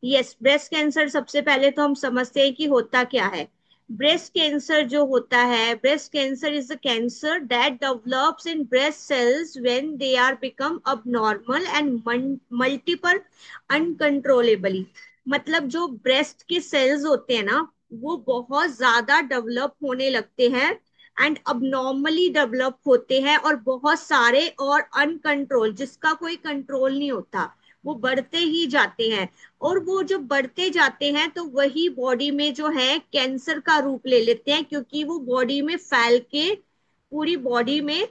Yes, breast cancer सबसे पहले तो हम समझते हैं कि होता क्या है। ब्रेस्ट कैंसर जो होता है, breast cancer is the cancer that develops in breast cells when they are become abnormal and multiple uncontrollably. मतलब जो ब्रेस्ट के सेल्स होते हैं ना, वो बहुत ज्यादा डेवलप होने लगते हैं एंड abnormally डेवलप होते हैं, और बहुत सारे, और अनकंट्रोल, जिसका कोई कंट्रोल नहीं होता, वो बढ़ते ही जाते हैं। और वो जो बढ़ते जाते हैं तो वही बॉडी में जो है कैंसर का रूप ले लेते हैं, क्योंकि वो बॉडी में फैल के, पूरी बॉडी में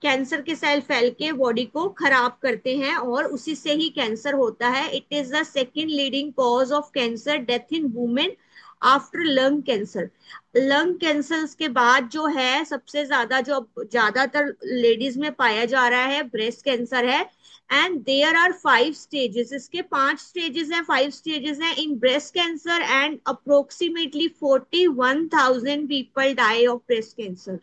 कैंसर के सेल फैल के बॉडी को खराब करते हैं, और उसी से ही कैंसर होता है। It is the second leading cause of cancer death in women after lung cancer. Lung cancer के बाद जो है सबसे ज्यादा, जो अब ज्यादातर लेडीज में पाया जा रहा है, ब्रेस्ट कैंसर है। एंड देयर आर 5 स्टेजेस, इसके 5 स्टेजेस हैं, 5 स्टेजेस हैं in breast cancer, and approximately 41,000 people die of breast cancer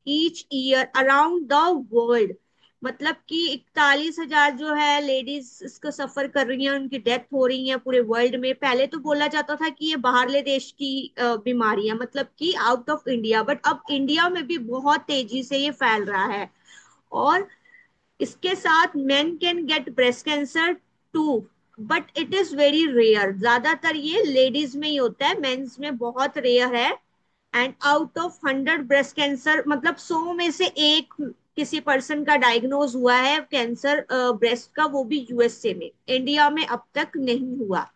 each year around the world. मतलब कि 41,000 जो है लेडीज इसको सफर कर रही हैं, उनकी डेथ हो रही है पूरे वर्ल्ड में। पहले तो बोला जाता था कि ये बाहरले देश की बीमारी है, मतलब कि आउट ऑफ इंडिया, बट अब इंडिया में भी बहुत तेजी से ये फैल रहा है। और इसके साथ men can get breast cancer too, but it is very rare. ज्यादातर ये लेडीज में ही होता है, मेंस में बहुत रेयर है। And out of 100 breast cancer, मतलब 100 में से एक किसी पर्सन का डायग्नोज हुआ है कैंसर ब्रेस्ट का, वो भी यूएसए में, इंडिया में अब तक नहीं हुआ।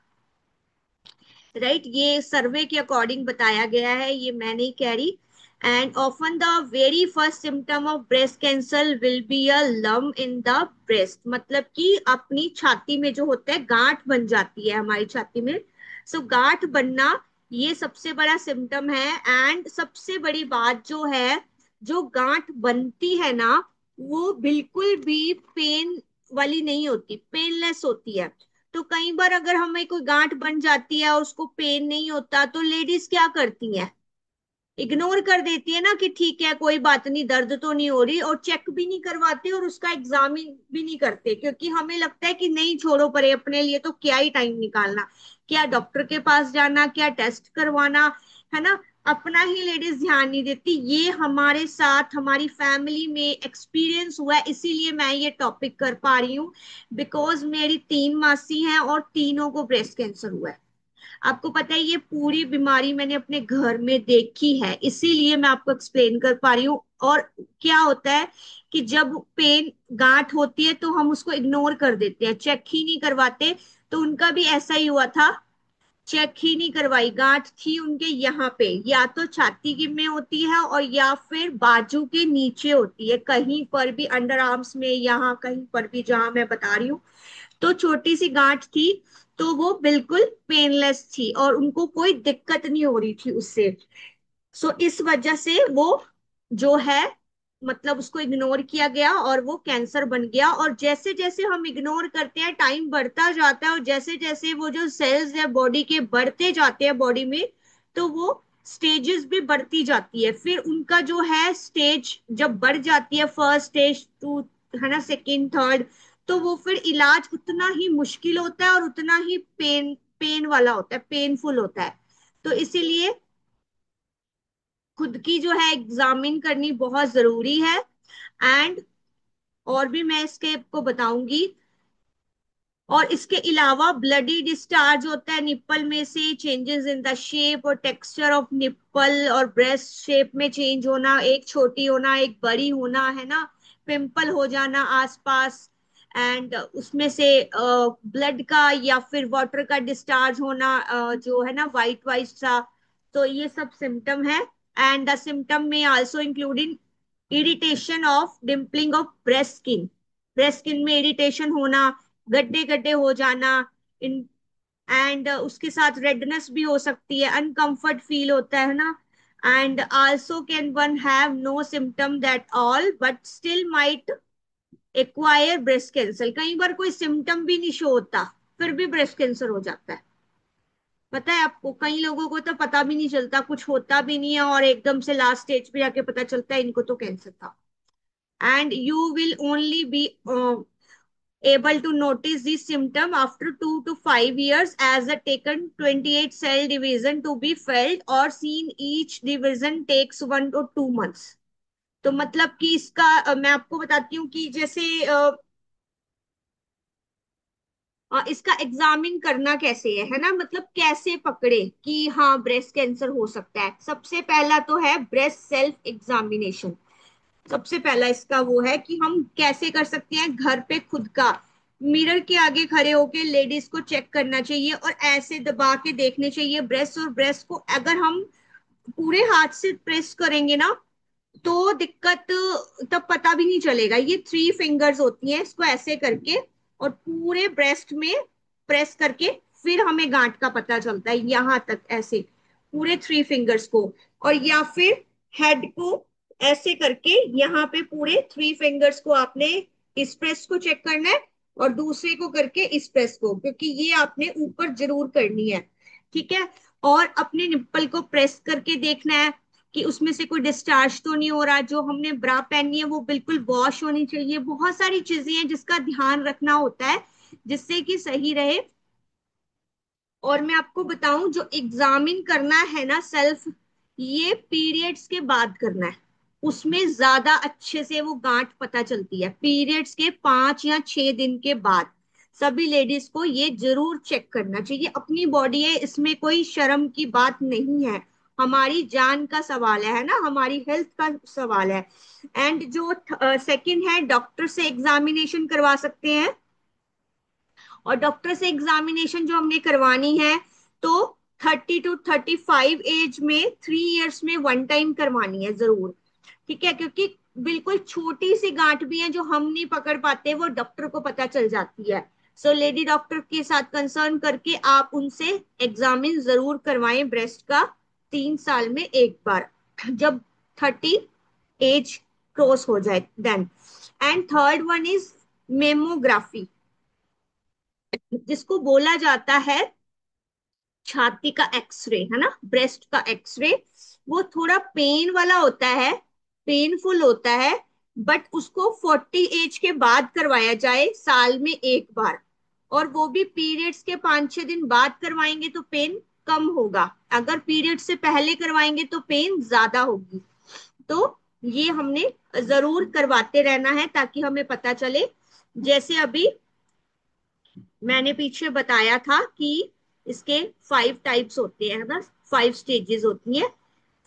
राइट, ये सर्वे के अकॉर्डिंग बताया गया है, ये मैं नहीं कह रही। And often the very first symptom of breast cancer will be a lump in the breast, मतलब कि अपनी छाती में जो होता है गांठ बन जाती है हमारी छाती में। सो गांठ बनना ये सबसे बड़ा सिम्टम है। एंड सबसे बड़ी बात जो है, जो गांठ बनती है ना, वो बिल्कुल भी पेन वाली नहीं होती, पेनलेस होती है। तो कई बार अगर हमें कोई गांठ बन जाती है और उसको पेन नहीं होता, तो लेडीज क्या करती हैं, इग्नोर कर देती है ना, कि ठीक है कोई बात नहीं, दर्द तो नहीं हो रही, और चेक भी नहीं करवाते और उसका एग्जामिन भी नहीं करते, क्योंकि हमें लगता है कि नहीं छोड़ो परे, अपने लिए तो क्या ही टाइम निकालना, क्या डॉक्टर के पास जाना, क्या टेस्ट करवाना, है ना। अपना ही लेडीज ध्यान नहीं देती। ये हमारे साथ हमारी फैमिली में एक्सपीरियंस हुआ है, इसीलिए मैं ये टॉपिक कर पा रही हूँ। बिकॉज मेरी 3 मासी हैं और तीनों को ब्रेस्ट कैंसर हुआ है। आपको पता है, ये पूरी बीमारी मैंने अपने घर में देखी है, इसीलिए मैं आपको एक्सप्लेन कर पा रही हूँ। और क्या होता है कि जब पेन, गांठ होती है तो हम उसको इग्नोर कर देते हैं, चेक ही नहीं करवाते। तो उनका भी ऐसा ही हुआ था, चेक ही नहीं करवाई, गांठ थी उनके यहाँ पे, या तो छाती की में होती है और या फिर बाजू के नीचे होती है, कहीं पर भी अंडर आर्म्स में, यहाँ कहीं पर भी जहां मैं बता रही हूँ। तो छोटी सी गांठ थी, तो वो बिल्कुल पेनलेस थी और उनको कोई दिक्कत नहीं हो रही थी उससे। सो इस वजह से वो जो है, मतलब उसको इग्नोर किया गया और वो कैंसर बन गया। और जैसे जैसे हम इग्नोर करते हैं, टाइम बढ़ता जाता है, और जैसे जैसे वो जो सेल्स है बॉडी के बढ़ते जाते हैं बॉडी में, तो वो स्टेजेस भी बढ़ती जाती है। फिर उनका जो है स्टेज जब बढ़ जाती है, फर्स्ट स्टेज, टू, है ना, सेकेंड, थर्ड, तो वो फिर इलाज उतना ही मुश्किल होता है और उतना ही पेन वाला होता है, पेनफुल होता है। तो इसीलिए खुद की जो है एग्जामिन करनी बहुत जरूरी है। एंड और भी मैं इसके को बताऊंगी। और इसके अलावा ब्लडी डिस्चार्ज होता है निप्पल में से, चेंजेस इन द शेप और टेक्सचर ऑफ निप्पल, और ब्रेस्ट शेप में चेंज होना, एक छोटी होना एक बड़ी होना, है ना, पिंपल हो जाना आसपास, एंड उसमें से ब्लड का या फिर वाटर का डिस्चार्ज होना, जो है ना वाइट वाइट सा। तो ये सब सिम्टम है। एंड द सिम्टम में also including irritation of dimpling of breast skin, breast skin में इरिटेशन होना, गड्ढे गड्ढे हो जाना इन। एंड उसके साथ रेडनेस भी हो सकती है, अनकंफर्ट फील होता है ना। And also can one have no symptom that all but still might acquire breast cancer. कई बार कोई सिम्टम भी नहीं शो होता, फिर भी ब्रेस्ट कैंसर हो जाता है। पता है आपको, कई लोगों को तो पता भी नहीं चलता, कुछ होता भी नहीं है, और एकदम से लास्ट स्टेज पे जाके पता चलता है इनको तो कैंसर था। And you will only be able to notice these symptom after 2 to 5 years as the taken 28 cell division to be felt or seen each division takes 1 to 2 months। तो मतलब कि इसका मैं आपको बताती हूँ कि जैसे इसका एग्जामिन करना कैसे है ना, मतलब कैसे पकड़े कि हाँ ब्रेस्ट कैंसर हो सकता है। सबसे पहला तो है ब्रेस्ट सेल्फ एग्जामिनेशन। सबसे पहला इसका वो है कि हम कैसे कर सकते हैं, घर पे खुद का मिरर के आगे खड़े होके लेडीज को चेक करना चाहिए और ऐसे दबा के देखने चाहिए ब्रेस्ट, और ब्रेस्ट को अगर हम पूरे हाथ से प्रेस करेंगे ना तो दिक्कत तब पता भी नहीं चलेगा। ये 3 फिंगर्स होती हैं, इसको ऐसे करके और पूरे ब्रेस्ट में प्रेस करके फिर हमें गांठ का पता चलता है, यहां तक ऐसे पूरे 3 फिंगर्स को। और या फिर हेड को ऐसे करके यहाँ पे पूरे 3 फिंगर्स को आपने इस प्रेस को चेक करना है और दूसरे को करके इस प्रेस को, क्योंकि ये आपने ऊपर जरूर करनी है। ठीक है। और अपने निप्पल को प्रेस करके देखना है कि उसमें से कोई डिस्चार्ज तो नहीं हो रहा। जो हमने ब्रा पहनी है वो बिल्कुल वॉश होनी चाहिए। बहुत सारी चीजें हैं जिसका ध्यान रखना होता है जिससे कि सही रहे। और मैं आपको बताऊं जो एग्जामिन करना है ना सेल्फ, ये पीरियड्स के बाद करना है। उसमें ज्यादा अच्छे से वो गांठ पता चलती है पीरियड्स के 5 या 6 दिन के बाद। सभी लेडीज को ये जरूर चेक करना चाहिए। अपनी बॉडी है, इसमें कोई शर्म की बात नहीं है। हमारी जान का सवाल है ना, हमारी हेल्थ का सवाल है। एंड जो सेकंड है, डॉक्टर से एग्जामिनेशन करवा सकते हैं। और डॉक्टर से एग्जामिनेशन जो हमने करवानी है तो 30 to 35 एज में 3 इयर्स में 1 टाइम करवानी है जरूर। ठीक है, क्योंकि बिल्कुल छोटी सी गांठ भी है जो हम नहीं पकड़ पाते, वो डॉक्टर को पता चल जाती है। सो लेडी डॉक्टर के साथ कंसर्न करके आप उनसे एग्जामिन जरूर करवाएं ब्रेस्ट का 3 साल में एक बार, जब 30 एज क्रॉस हो जाए then. And third one is mammography, जिसको बोला जाता है छाती का एक्सरे, है ना, ब्रेस्ट का एक्सरे। वो थोड़ा पेन वाला होता है, पेनफुल होता है, बट उसको 40 एज के बाद करवाया जाए साल में एक बार। और वो भी पीरियड्स के 5 6 दिन बाद करवाएंगे तो पेन कम होगा, अगर पीरियड से पहले करवाएंगे तो पेन ज्यादा होगी। तो ये हमने जरूर करवाते रहना है ताकि हमें पता चले। जैसे अभी मैंने पीछे बताया था कि इसके 5 टाइप्स होते हैं ना, 5 स्टेजेस होती हैं।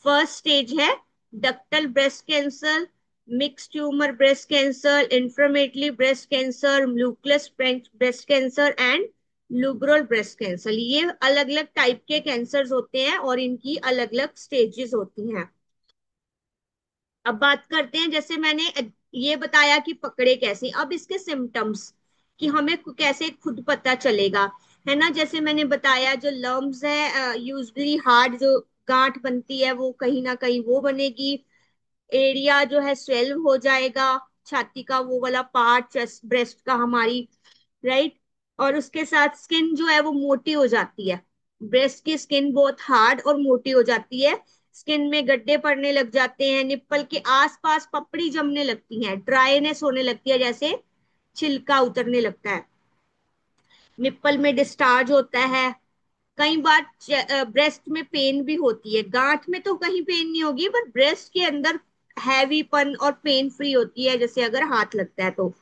फर्स्ट स्टेज है ductal breast cancer, mix tumour breast cancer, inflammatory breast cancer, ल्यूक्लस breast cancer and lobular breast cancer. ये अलग अलग टाइप के कैंसर होते हैं और इनकी अलग अलग स्टेजेस होती हैं। अब बात करते हैं, जैसे मैंने ये बताया कि पकड़े कैसे, अब इसके सिम्टम्स कि हमें कैसे खुद पता चलेगा, है ना। जैसे मैंने बताया जो लम्स है, यूजली हार्ड जो गांठ बनती है वो कहीं ना कहीं वो बनेगी। एरिया जो है स्वेल हो जाएगा, छाती का वो वाला पार्ट, चेस्ट ब्रेस्ट का हमारी, राइट। और उसके साथ स्किन जो है वो मोटी हो जाती है। ब्रेस्ट की स्किन बहुत हार्ड और मोटी हो जाती है। स्किन में गड्ढे पड़ने लग जाते हैं, निप्पल के आसपास पपड़ी जमने लगती है, ड्राईनेस होने लगती है, जैसे छिलका उतरने लगता है। निप्पल में डिस्चार्ज होता है। कई बार ब्रेस्ट में पेन भी होती है, गांठ में तो कहीं पेन नहीं होगी पर ब्रेस्ट के अंदर हैवीपन और पेन फ्री होती है, जैसे अगर हाथ लगता है तो।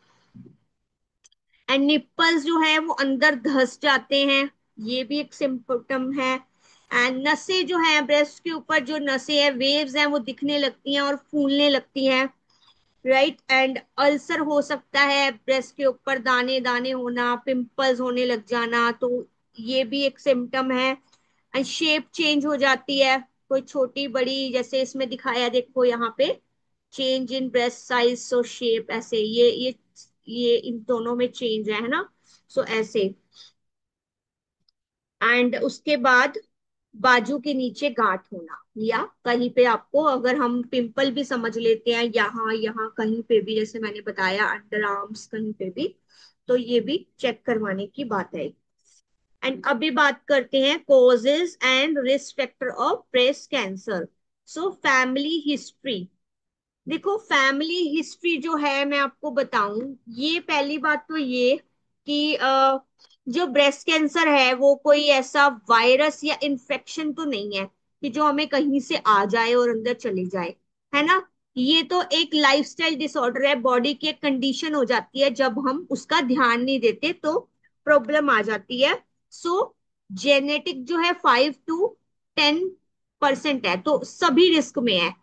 एंड निप्पल्स जो है वो अंदर धस जाते हैं, ये भी एक सिम्टम है। एंड नसें जो है ब्रेस्ट के ऊपर जो नसें हैं, वेव्स हैं, वो दिखने लगती हैं और फूलने लगती हैं, राइट। एंड अल्सर हो सकता है ब्रेस्ट के ऊपर, दाने दाने होना, पिंपल्स होने लग जाना, तो ये भी एक सिम्टम है। एंड शेप चेंज हो जाती है, कोई छोटी बड़ी, जैसे इसमें दिखाया देखो यहाँ पे, change in breast size so shape, ऐसे ये इन दोनों में चेंज है ना। सो ऐसे। एंड उसके बाद बाजू के नीचे गांठ होना, या कहीं पे आपको अगर हम पिंपल भी समझ लेते हैं, यहाँ यहाँ कहीं पे भी, जैसे मैंने बताया अंडर आर्म्स कहीं पे भी, तो ये भी चेक करवाने की बात है। एंड अभी बात करते हैं causes and risk factor of breast cancer. So family history, देखो फैमिली हिस्ट्री जो है मैं आपको बताऊं, ये पहली बात तो ये कि जो ब्रेस्ट कैंसर है वो कोई ऐसा वायरस या इन्फेक्शन तो नहीं है कि जो हमें कहीं से आ जाए और अंदर चले जाए, है ना। ये तो एक लाइफस्टाइल डिसऑर्डर है, बॉडी की एक कंडीशन हो जाती है, जब हम उसका ध्यान नहीं देते तो प्रॉब्लम आ जाती है। सो जेनेटिक जो है 5 to 10% है, तो सभी रिस्क में है।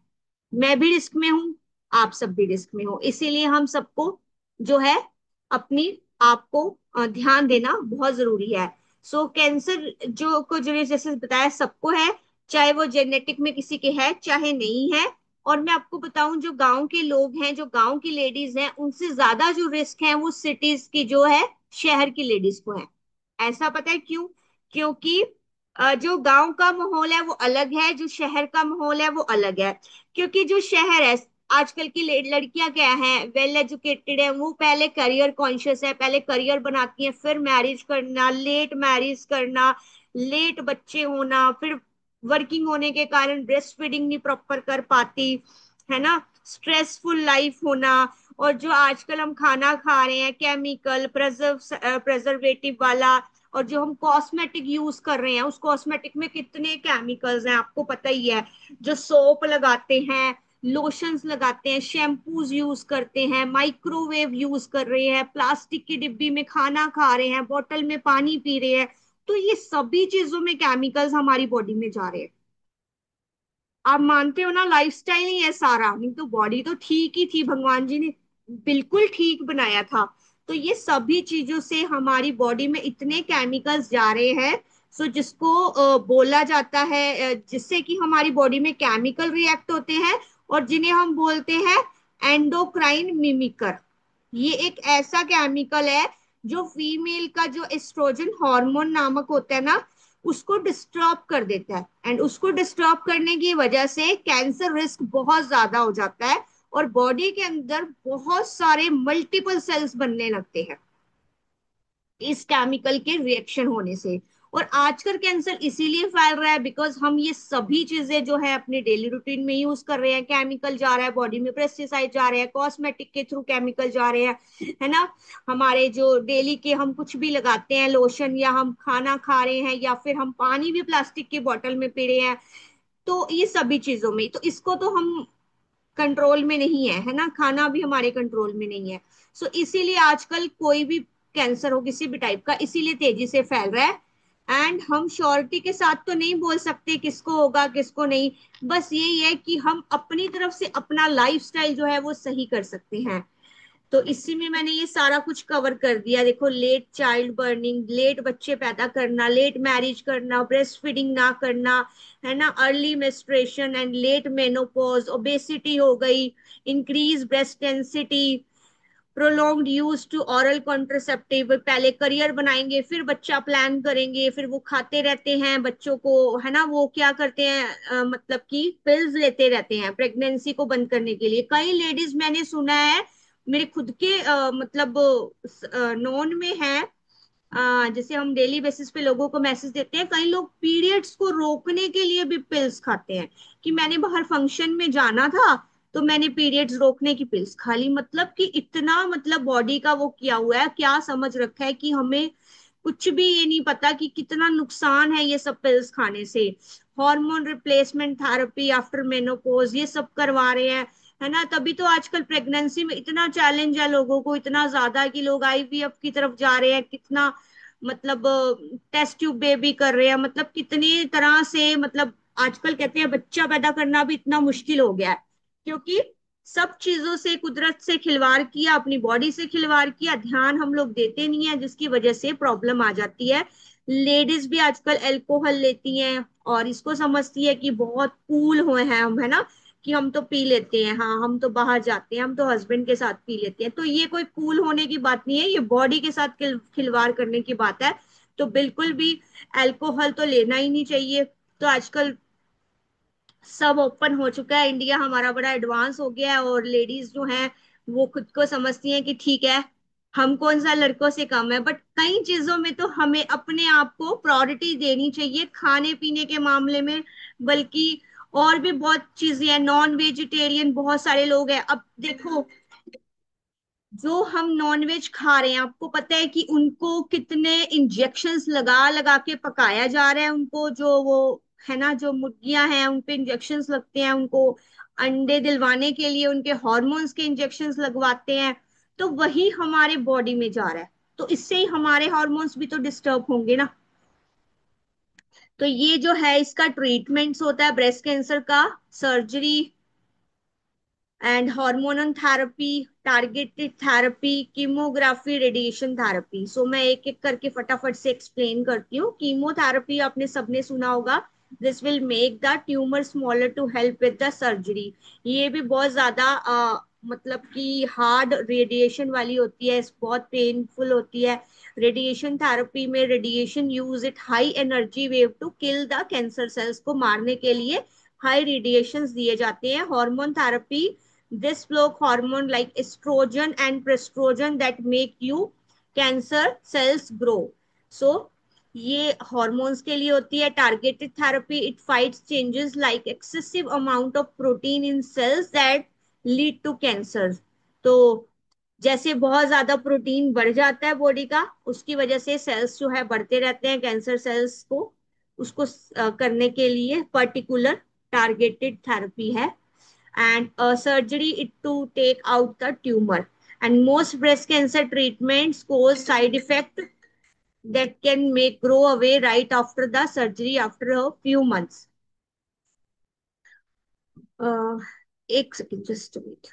मैं भी रिस्क में हूं, आप सब भी रिस्क में हो, इसीलिए हम सबको जो है अपनी आपको ध्यान देना बहुत जरूरी है। सो कैंसर जो को जो जैसे बताया सबको है, चाहे वो जेनेटिक में किसी के है चाहे नहीं है। और मैं आपको बताऊं, जो गांव के लोग हैं, जो गांव की लेडीज हैं, उनसे ज्यादा जो रिस्क है वो सिटीज की जो है, शहर की लेडीज को है। ऐसा पता है क्यों? क्योंकि जो गांव का माहौल है वो अलग है, जो शहर का माहौल है वो अलग है। क्योंकि जो शहर है, आजकल की लड़कियां क्या हैं, वेल एजुकेटेड है, वो पहले करियर कॉन्शियस है, पहले करियर बनाती हैं, फिर मैरिज करना, लेट मैरिज करना, लेट बच्चे होना, फिर वर्किंग होने के कारण ब्रेस्ट फीडिंग नहीं प्रॉपर कर पाती, है ना, स्ट्रेसफुल लाइफ होना। और जो आजकल हम खाना खा रहे हैं केमिकल प्रेजर्वेटिव वाला, और जो हम कॉस्मेटिक यूज कर रहे हैं, उस कॉस्मेटिक में कितने केमिकल्स हैं आपको पता ही है। जो सोप लगाते हैं, लोशंस लगाते हैं, शैम्पूज यूज करते हैं, माइक्रोवेव यूज कर रहे हैं, प्लास्टिक की डिब्बी में खाना खा रहे हैं, बोतल में पानी पी रहे हैं, तो ये सभी चीजों में केमिकल्स हमारी बॉडी में जा रहे हैं। आप मानते हो ना, लाइफस्टाइल ही है सारा, नहीं तो बॉडी तो ठीक ही थी, भगवान जी ने बिल्कुल ठीक बनाया था। तो ये सभी चीजों से हमारी बॉडी में इतने केमिकल्स जा रहे हैं, सो जिसको बोला जाता है, जिससे कि हमारी बॉडी में केमिकल रिएक्ट होते हैं, और जिन्हें हम बोलते हैं एंडोक्राइन मिमिकर। ये एक ऐसा केमिकल है जो फीमेल का जो एस्ट्रोजन हार्मोन नामक होता है ना, उसको डिस्टर्ब कर देता है, एंड उसको डिस्टर्ब करने की वजह से कैंसर रिस्क बहुत ज्यादा हो जाता है, और बॉडी के अंदर बहुत सारे मल्टीपल सेल्स बनने लगते हैं इस केमिकल के रिएक्शन होने से। और आजकल कैंसर इसीलिए फैल रहा है बिकॉज हम ये सभी चीजें जो है अपने डेली रूटीन में यूज कर रहे हैं, केमिकल जा रहा है बॉडी में, पेस्टिसाइड जा रहे हैं, कॉस्मेटिक के थ्रू केमिकल जा रहे हैं, है ना। हमारे जो डेली के हम कुछ भी लगाते हैं लोशन, या हम खाना खा रहे हैं, या फिर हम पानी भी प्लास्टिक की बोतल में पी रहे हैं, तो ये सभी चीजों में, तो इसको तो हम कंट्रोल में नहीं है, है ना, खाना भी हमारे कंट्रोल में नहीं है। सो इसीलिए आजकल कोई भी कैंसर हो किसी भी टाइप का, इसीलिए तेजी से फैल रहा है। एंड हम श्योरिटी के साथ तो नहीं बोल सकते किसको होगा किसको नहीं, बस यही है कि हम अपनी तरफ से अपना लाइफस्टाइल जो है वो सही कर सकते हैं। तो इसी में मैंने ये सारा कुछ कवर कर दिया। देखो, लेट चाइल्ड बर्निंग, लेट बच्चे पैदा करना, लेट मैरिज करना, ब्रेस्ट फीडिंग ना करना, है ना, early menstruation and late menopause, obesity हो गई, increase breast density, prolonged use to oral contraceptive, पहले करियर बनाएंगे फिर बच्चा प्लान करेंगे, फिर वो खाते रहते हैं बच्चों को, है ना, वो क्या करते हैं, मतलब कि पिल्स लेते रहते हैं प्रेगनेंसी को बंद करने के लिए। कई लेडीज मैंने सुना है, मेरे खुद के मतलब नोन में है, जैसे हम डेली बेसिस पे लोगों को मैसेज देते हैं, कई लोग पीरियड्स को रोकने के लिए भी पिल्स खाते हैं, कि मैंने बाहर फंक्शन में जाना था तो मैंने पीरियड्स रोकने की पिल्स खा ली। मतलब कि इतना, मतलब बॉडी का वो किया हुआ है, क्या समझ रखा है कि हमें कुछ भी ये नहीं पता कि कितना नुकसान है ये सब पिल्स खाने से। Hormone replacement therapy after menopause ये सब करवा रहे हैं, है ना। तभी तो आजकल प्रेगनेंसी में इतना चैलेंज है लोगों को, इतना ज्यादा कि लोग आईवीएफ की तरफ जा रहे हैं, कितना मतलब टेस्ट ट्यूब बेबी कर रहे हैं, मतलब कितनी तरह से, मतलब आजकल कहते हैं बच्चा पैदा करना भी इतना मुश्किल हो गया है, क्योंकि सब चीजों से, कुदरत से खिलवाड़ किया, अपनी बॉडी से खिलवाड़ किया, ध्यान हम लोग देते नहीं है, जिसकी वजह से प्रॉब्लम आ जाती है। लेडीज भी आजकल अल्कोहल लेती हैं, और इसको समझती है कि बहुत कूल हुए हैं हम, है ना, कि हम तो पी लेते हैं, हाँ हम तो बाहर जाते हैं, हम तो हस्बैंड के साथ पी लेते हैं, तो ये कोई कूल होने की बात नहीं है, ये बॉडी के साथ खिलवाड़ करने की बात है। तो बिल्कुल भी अल्कोहल तो लेना ही नहीं चाहिए। तो आजकल सब ओपन हो चुका है, इंडिया हमारा बड़ा एडवांस हो गया है, और लेडीज जो हैं वो खुद को समझती हैं कि ठीक है, हम कौन सा लड़कों से कम है। बट कई चीजों में तो हमें अपने आप को प्रायोरिटी देनी चाहिए, खाने पीने के मामले में, बल्कि और भी बहुत चीजें हैं, नॉन वेजिटेरियन बहुत सारे लोग हैं। अब देखो, जो हम नॉन वेज खा रहे हैं, आपको पता है कि उनको कितने इंजेक्शन्स लगा लगा के पकाया जा रहा है। उनको जो वो है ना, जो मुर्गियां हैं उन पे इंजेक्शन्स लगते हैं, उनको अंडे दिलवाने के लिए उनके हॉर्मोन्स के इंजेक्शन्स लगवाते हैं। तो वही हमारे बॉडी में जा रहा है, तो इससे ही हमारे हॉर्मोन्स भी तो डिस्टर्ब होंगे ना। तो ये जो है इसका ट्रीटमेंट्स होता है ब्रेस्ट कैंसर का, surgery and hormonal therapy, targeted therapy, chemography, radiation therapy. So मैं एक एक करके फटाफट से एक्सप्लेन करती हूँ। कीमोथेरेपी आपने सबने सुना होगा, this will make the tumour smaller to help with the surgery. ये भी बहुत ज्यादा मतलब कि हार्ड रेडिएशन वाली होती है, बहुत पेनफुल होती है। रेडिएशन थेरेपी में radiation use it high energy wave to kill the cancer cells को मारने के लिए हाई रेडिएशंस दिए जाते हैं। Hormone therapy, this block hormone like estrogen and progesterone that make you cancer cells grow. So ये hormones के लिए होती है। Targeted therapy, it fights changes like excessive amount of protein in cells that lead to cancer. तो जैसे बहुत ज्यादा protein बढ़ जाता है बॉडी का, उसकी वजह से सेल्स जो है बढ़ते रहते हैं, कैंसर सेल्स को उसको करने के लिए पर्टिकुलर टारगेटेड थेरेपी है। and surgery it to take out the tumor. And most breast cancer treatments cause side effect that can make grow away right after the surgery after a few months. uh, एक second, just wait.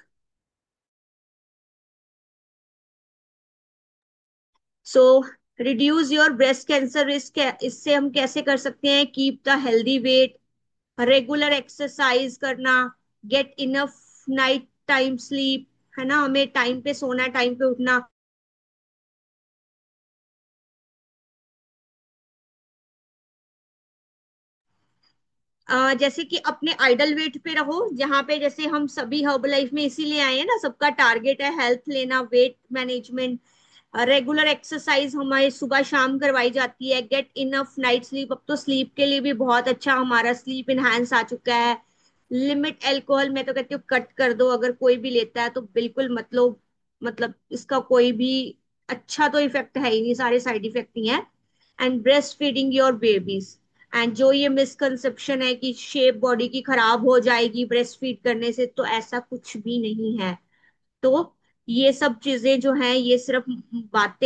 So reduce your breast cancer risk, इससे हम कैसे कर सकते हैं? Keep the healthy weight, regular exercise करना, get enough night time sleep, है ना, हमें टाइम पे सोना, टाइम पे उठना। जैसे कि अपने आइडल वेट पे रहो, जहां पे जैसे हम सभी हर्ब लाइफ में इसीलिए आए हैं ना, सबका टारगेट है हेल्थ लेना, वेट मैनेजमेंट। रेगुलर एक्सरसाइज हमारे सुबह शाम करवाई जाती है। गेट इनफ नाइट स्लीप, अब तो स्लीप के लिए भी बहुत अच्छा हमारा स्लीप इनहांस आ चुका है। लिमिट एल्कोहल, मैं तो कहती हूँ कट कर दो, अगर कोई भी लेता है तो बिल्कुल मत लो। मतलब इसका कोई भी अच्छा तो इफेक्ट है ही नहीं, सारे साइड इफेक्ट ही हैं। And breast feeding your babies. And जो ये मिसकंसेप्शन है कि शेप बॉडी की खराब हो जाएगी ब्रेस्ट फीड करने से, तो ऐसा कुछ भी नहीं है। तो ये सब चीजें जो हैं ये सिर्फ बातें